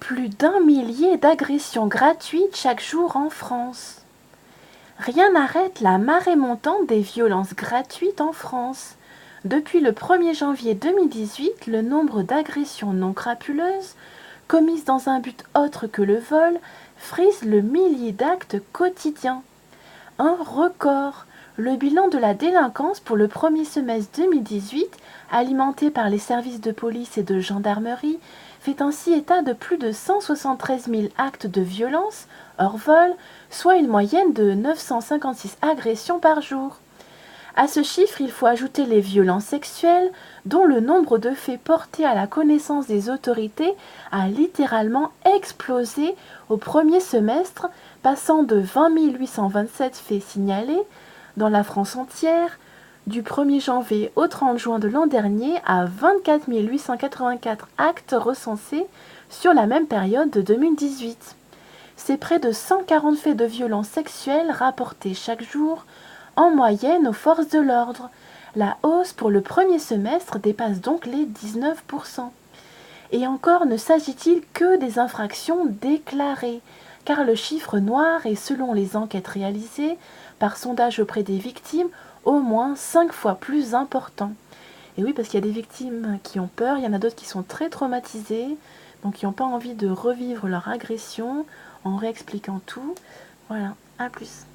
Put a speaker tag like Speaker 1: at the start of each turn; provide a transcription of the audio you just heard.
Speaker 1: Plus d'1 millier d'agressions gratuites chaque jour en France. Rien n'arrête la marée montante des violences gratuites en France. Depuis le 1er janvier 2018, le nombre d'agressions non crapuleuses, commises dans un but autre que le vol, frise le millier d'actes quotidiens. Un record. Le bilan de la délinquance pour le premier semestre 2018, alimenté par les services de police et de gendarmerie, fait ainsi état de plus de 173 000 actes de violence hors vol, soit une moyenne de 956 agressions par jour. À ce chiffre, il faut ajouter les violences sexuelles, dont le nombre de faits portés à la connaissance des autorités a littéralement explosé au premier semestre, passant de 20 827 faits signalés dans la France entière du 1er janvier au 30 juin de l'an dernier à 24 884 actes recensés sur la même période de 2018. C'est près de 140 faits de violences sexuelles rapportés chaque jour, en moyenne aux forces de l'ordre. La hausse pour le premier semestre dépasse donc les 19%. Et encore ne s'agit-il que des infractions déclarées, car le chiffre noir est, selon les enquêtes réalisées par sondage auprès des victimes, au moins 5 fois plus important. Et oui, parce qu'il y a des victimes qui ont peur, il y en a d'autres qui sont très traumatisées, donc qui n'ont pas envie de revivre leur agression en réexpliquant tout. Voilà, à plus.